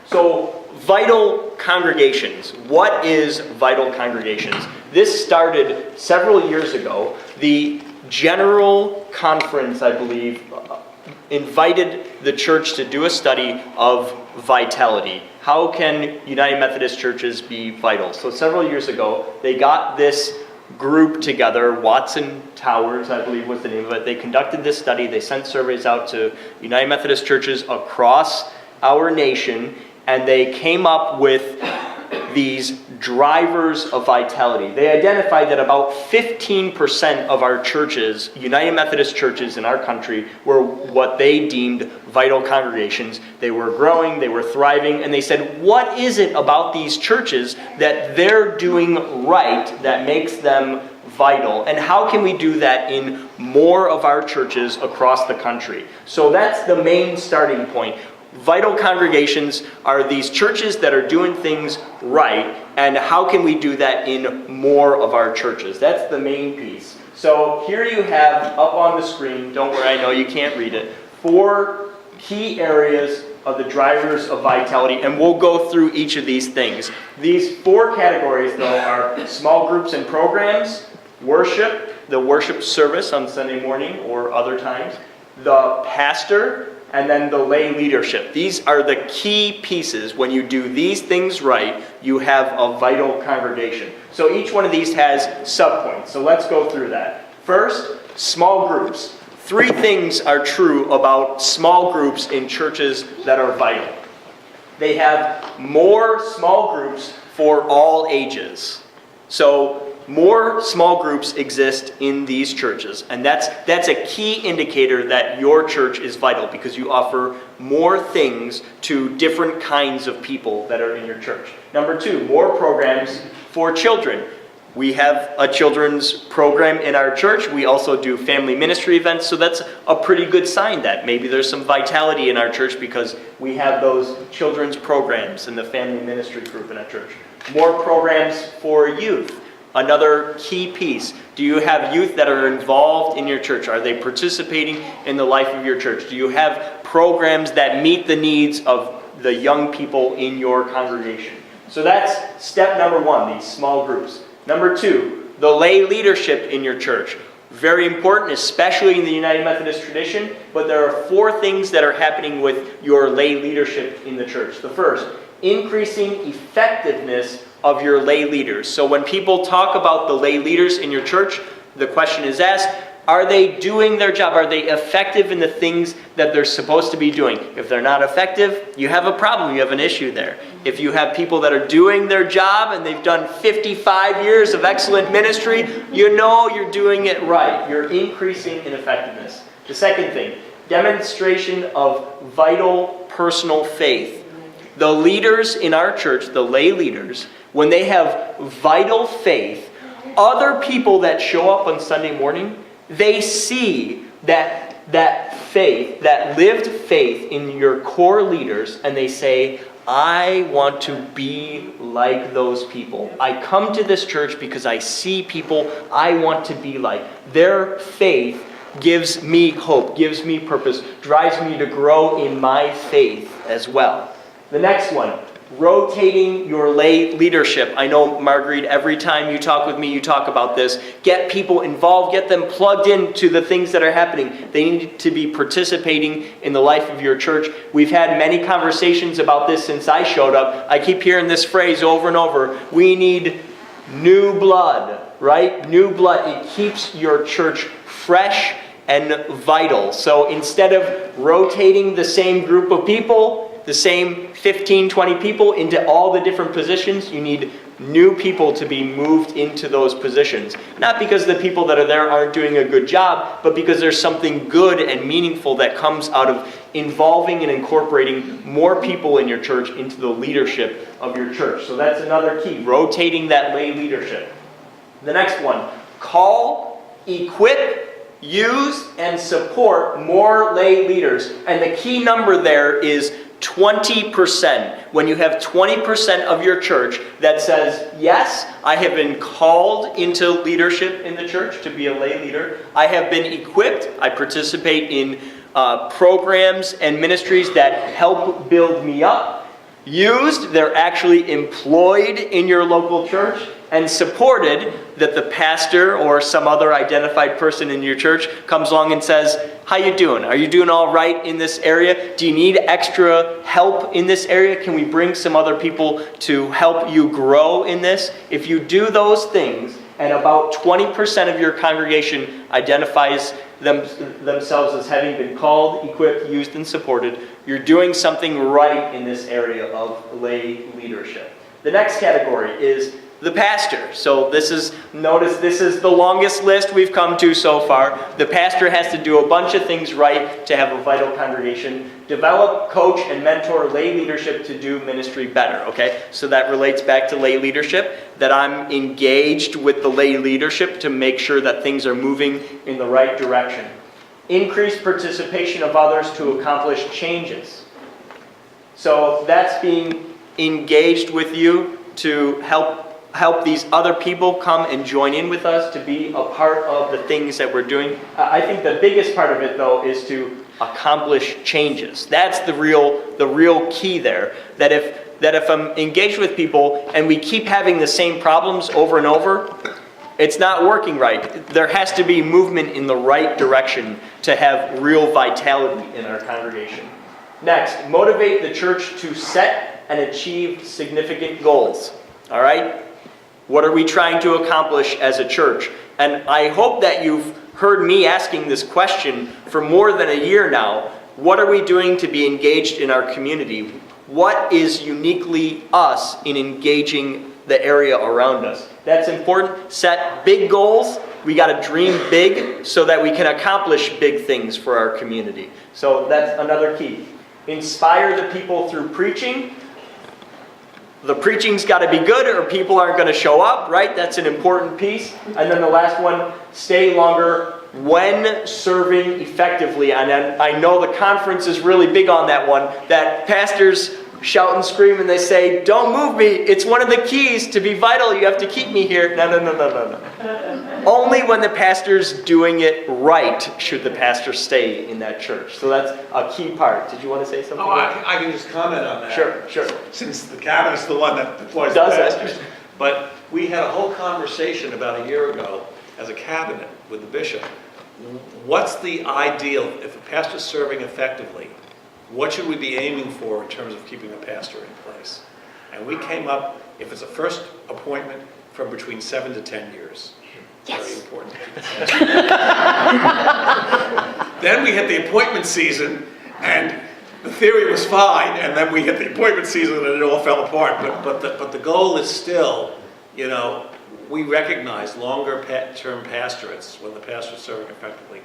So, vital congregations. What is vital congregations? This started several years ago. The General Conference, I believe, invited the church to do a study of vitality. How can United Methodist churches be vital? So several years ago, they got this group together. Watson Towers, I believe was the name of it. They conducted this study. They sent surveys out to United Methodist churches across our nation, and they came up with these drivers of vitality. They identified that about 15% of our churches, United Methodist churches in our country, were what they deemed vital congregations. They were growing, they were thriving, and they said, what is it about these churches that they're doing right that makes them vital? And how can we do that in more of our churches across the country? So that's the main starting point. Vital congregations are these churches that are doing things right, and how can we do that in more of our churches? That's the main piece. So here you have up on the screen, don't worry, I know you can't read it, 4 key areas of the drivers of vitality, and we'll go through each of these things. These 4 categories, though, are small groups and programs, worship, the worship service on Sunday morning or other times, the pastor, and then the lay leadership. These are the key pieces. When you do these things right, you have a vital congregation. So each one of these has subpoints. So let's go through that. First, small groups. 3 things are true about small groups in churches that are vital. They have more small groups for all ages. So more small groups exist in these churches, and that's a key indicator that your church is vital, because you offer more things to different kinds of people that are in your church. Number 2, more programs for children. We have a children's program in our church. We also do family ministry events, so that's a pretty good sign that maybe there's some vitality in our church because we have those children's programs and the family ministry group in our church. More programs for youth. Another key piece. Do you have youth that are involved in your church? Are they participating in the life of your church? Do you have programs that meet the needs of the young people in your congregation? So that's step number 1, these small groups. Number 2, the lay leadership in your church. Very important, especially in the United Methodist tradition, but there are 4 things that are happening with your lay leadership in the church. The first, increasing effectiveness of your lay leaders. So when people talk about the lay leaders in your church, the question is asked, are they doing their job? Are they effective in the things that they're supposed to be doing? If they're not effective, you have a problem. You have an issue there. If you have people that are doing their job and they've done 55 years of excellent ministry, you know you're doing it right. You're increasing in effectiveness. The second thing, demonstration of vital personal faith. The leaders in our church, the lay leaders, when they have vital faith, other people that show up on Sunday morning, they see that faith, that lived faith in your core leaders, and they say, I want to be like those people. I come to this church because I see people I want to be like. Their faith gives me hope, gives me purpose, drives me to grow in my faith as well. The next one, rotating your lay leadership. I know, Marguerite, every time you talk with me, you talk about this. Get people involved, get them plugged into the things that are happening. They need to be participating in the life of your church. We've had many conversations about this since I showed up. I keep hearing this phrase over and over. We need new blood, right? New blood. It keeps your church fresh and vital. So instead of rotating the same group of people, the same 15, 20 people into all the different positions, you need new people to be moved into those positions. Not because the people that are there aren't doing a good job, but because there's something good and meaningful that comes out of involving and incorporating more people in your church into the leadership of your church. So that's another key, rotating that lay leadership. The next one, call, equip, use, and support more lay leaders. And the key number there is 20%. When you have 20% of your church that says, yes, I have been called into leadership in the church to be a lay leader. I have been equipped. I participate in programs and ministries that help build me up. used, they're actually employed in your local church and supported, that the pastor or some other identified person in your church comes along and says, how you doing? Are you doing all right in this area? Do you need extra help in this area? Can we bring some other people to help you grow in this? If you do those things, and about 20% of your congregation identifies themselves as having been called, equipped, used, and supported, you're doing something right in this area of lay leadership. The next category is the pastor. So notice this is the longest list we've come to so far. The pastor has to do a bunch of things right to have a vital congregation. Develop, coach, and mentor lay leadership to do ministry better, okay? So that relates back to lay leadership, that I'm engaged with the lay leadership to make sure that things are moving in the right direction. Increase participation of others to accomplish changes. So that's being engaged with you to help these other people come and join in with us, to be a part of the things that we're doing. I think the biggest part of it, though, is to accomplish changes. That's the real key there. That if I'm engaged with people and we keep having the same problems over and over, it's not working right. There has to be movement in the right direction to have real vitality in our congregation. Next, motivate the church to set and achieve significant goals. All right? What are we trying to accomplish as a church? And I hope that you've heard me asking this question for more than a year now. What are we doing to be engaged in our community? What is uniquely us in engaging the area around us? That's important. Set big goals. We got to dream big so that we can accomplish big things for our community. So that's another key. Inspire the people through preaching. The preaching's got to be good or people aren't going to show up, right? That's an important piece. And then the last one, stay longer when serving effectively. And I know the conference is really big on that one, that pastors shout and scream and they say, don't move me. It's one of the keys to be vital. You have to keep me here. No. Only when the pastor's doing it right should the pastor stay in that church. So that's a key part. Did you want to say something? Oh, I can just comment on that. Sure. Since the cabinet's the one that deploys the pastors. But we had a whole conversation about a year ago as a cabinet with the bishop. What's the ideal, if a pastor's serving effectively, what should we be aiming for in terms of keeping a pastor in place? And we came up, if it's a first appointment, from between 7 to 10 years. Yes. Very important. Then we hit the appointment season, and the theory was fine, and then we hit the appointment season and it all fell apart. But the goal is still, we recognize longer term pastorates, when the pastor's serving effectively,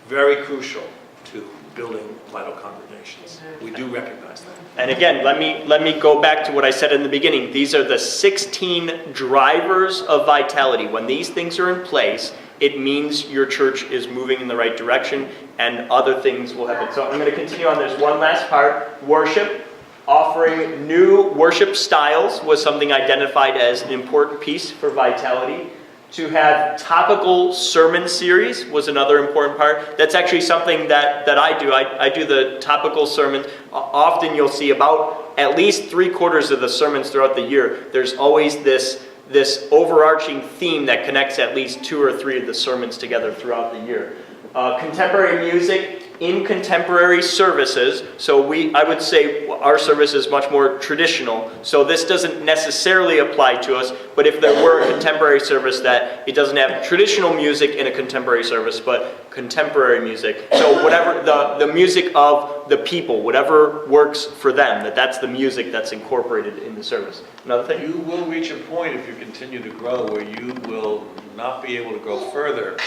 very crucial to building vital congregations. We do recognize that. And again, let me go back to what I said in the beginning. These are the 16 drivers of vitality. When these things are in place, it means your church is moving in the right direction and other things will happen. So I'm going to continue on. There's one last part. Worship. Offering new worship styles was something identified as an important piece for vitality. To have topical sermon series was another important part. That's actually something that I do. I do the topical sermons. Often you'll see about at least 3/4 of the sermons throughout the year. There's always this overarching theme that connects at least 2 or 3 of the sermons together throughout the year. Contemporary music in contemporary services. So I would say our service is much more traditional. So this doesn't necessarily apply to us, but if there were a contemporary service that it doesn't have traditional music in a contemporary service, but contemporary music. So whatever the music of the people, whatever works for them, that's the music that's incorporated in the service. Another thing? You will reach a point if you continue to grow where you will not be able to go further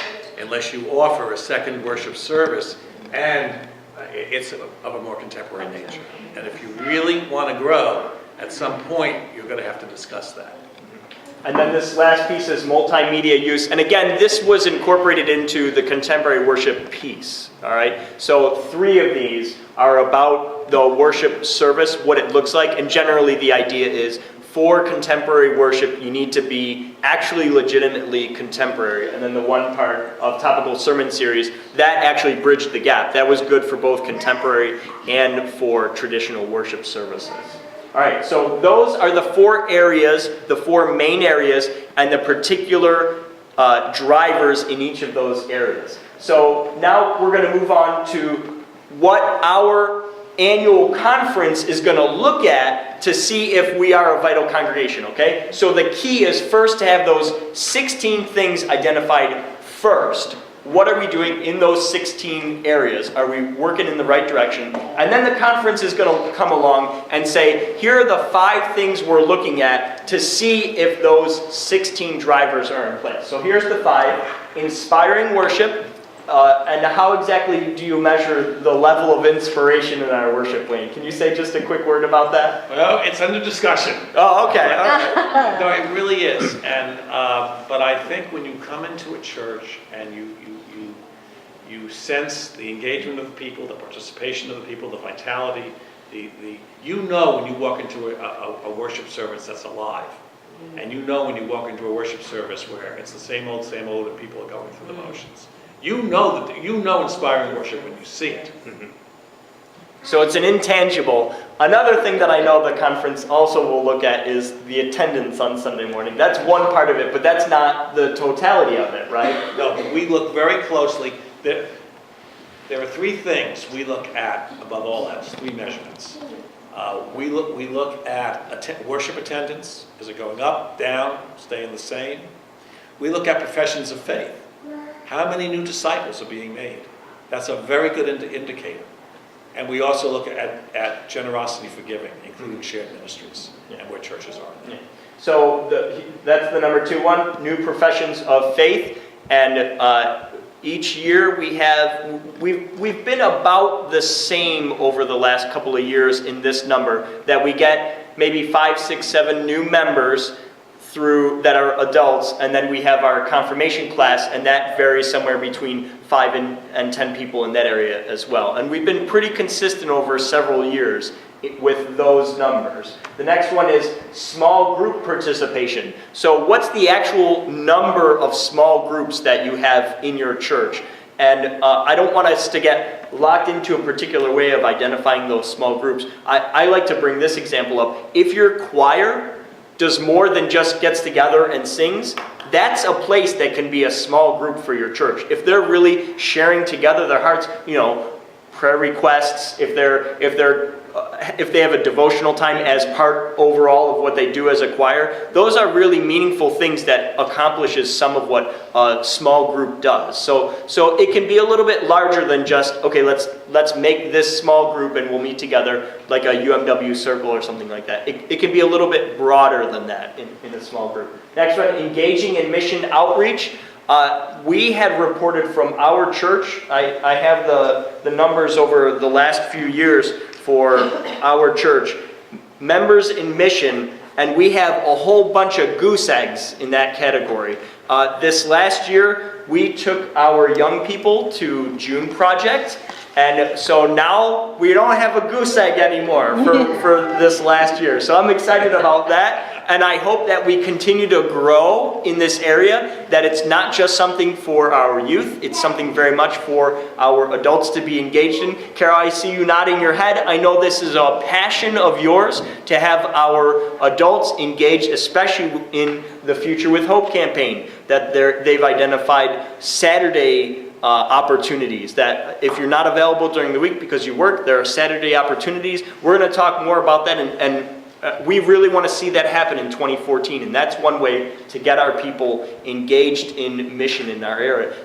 unless you offer a second worship service and it's of a more contemporary nature. And if you really want to grow, at some point you're going to have to discuss that. And then this last piece is multimedia use. And again, this was incorporated into the contemporary worship piece. All right. So 3 of these are about the worship service, what it looks like. And generally the idea is for contemporary worship, you need to be actually legitimately contemporary. And then the one part of topical sermon series, that actually bridged the gap. That was good for both contemporary and for traditional worship services. All right, so those are the 4 areas, the 4 main areas, and the particular drivers in each of those areas. So now we're going to move on to what our annual conference is going to look at to see if we are a vital congregation, okay? So the key is first to have those 16 things identified first. What are we doing in those 16 areas? Are we working in the right direction? And then the conference is going to come along and say, here are the 5 things we're looking at to see if those 16 drivers are in place. So here's the 5. Inspiring worship. And how exactly do you measure the level of inspiration in our worship, Wayne? Can you say just a quick word about that? Well, it's under discussion. Oh, okay. All right. No, it really is. And but I think when you come into a church and you sense the engagement of the people, the participation of the people, the vitality, you know when you walk into a worship service that's alive. And you know when you walk into a worship service where it's the same old, and people are going through the motions. You know inspiring worship when you see it. Mm-hmm. So it's an intangible. Another thing that I know the conference also will look at is the attendance on Sunday morning. That's one part of it, but that's not the totality of it, right? No, but we look very closely. There are 3 things we look at above all else, 3 measurements. We look at worship attendance. Is it going up, down, staying the same? We look at professions of faith. How many new disciples are being made? That's a very good indicator. And we also look at generosity for giving, including shared ministries, and where churches are. Yeah. So that's the number 2 one, new professions of faith. And each year we've been about the same over the last couple of years in this number, that we get maybe 5, 6, 7 new members through that are adults, and then we have our confirmation class, and that varies somewhere between 5 and 10 people in that area as well. And we've been pretty consistent over several years with those numbers. The next one is small group participation. So what's the actual number of small groups that you have in your church? And I don't want us to get locked into a particular way of identifying those small groups. I like to bring this example up. If your choir does more than just gets together and sings, that's a place that can be a small group for your church. If they're really sharing together their hearts, prayer requests, if they have a devotional time as part overall of what they do as a choir, those are really meaningful things that accomplishes some of what a small group does. So it can be a little bit larger than just, okay, let's make this small group and we'll meet together like a UMW circle or something like that. It can be a little bit broader than that in a small group. Next one, engaging in mission outreach. We had reported from our church, I have the numbers over the last few years for our church, members in mission, and we have a whole bunch of goose eggs in that category. This last year, we took our young people to June Project, and so now we don't have a goose egg anymore for this last year. So I'm excited about that. And I hope that we continue to grow in this area, that it's not just something for our youth, it's something very much for our adults to be engaged in. Carol, I see you nodding your head. I know this is a passion of yours to have our adults engaged, especially in the Future with Hope campaign, that they've identified Saturday opportunities, that if you're not available during the week because you work, there are Saturday opportunities. We're going to talk more about that, and we really want to see that happen in 2014, and that's one way to get our people engaged in mission in our area.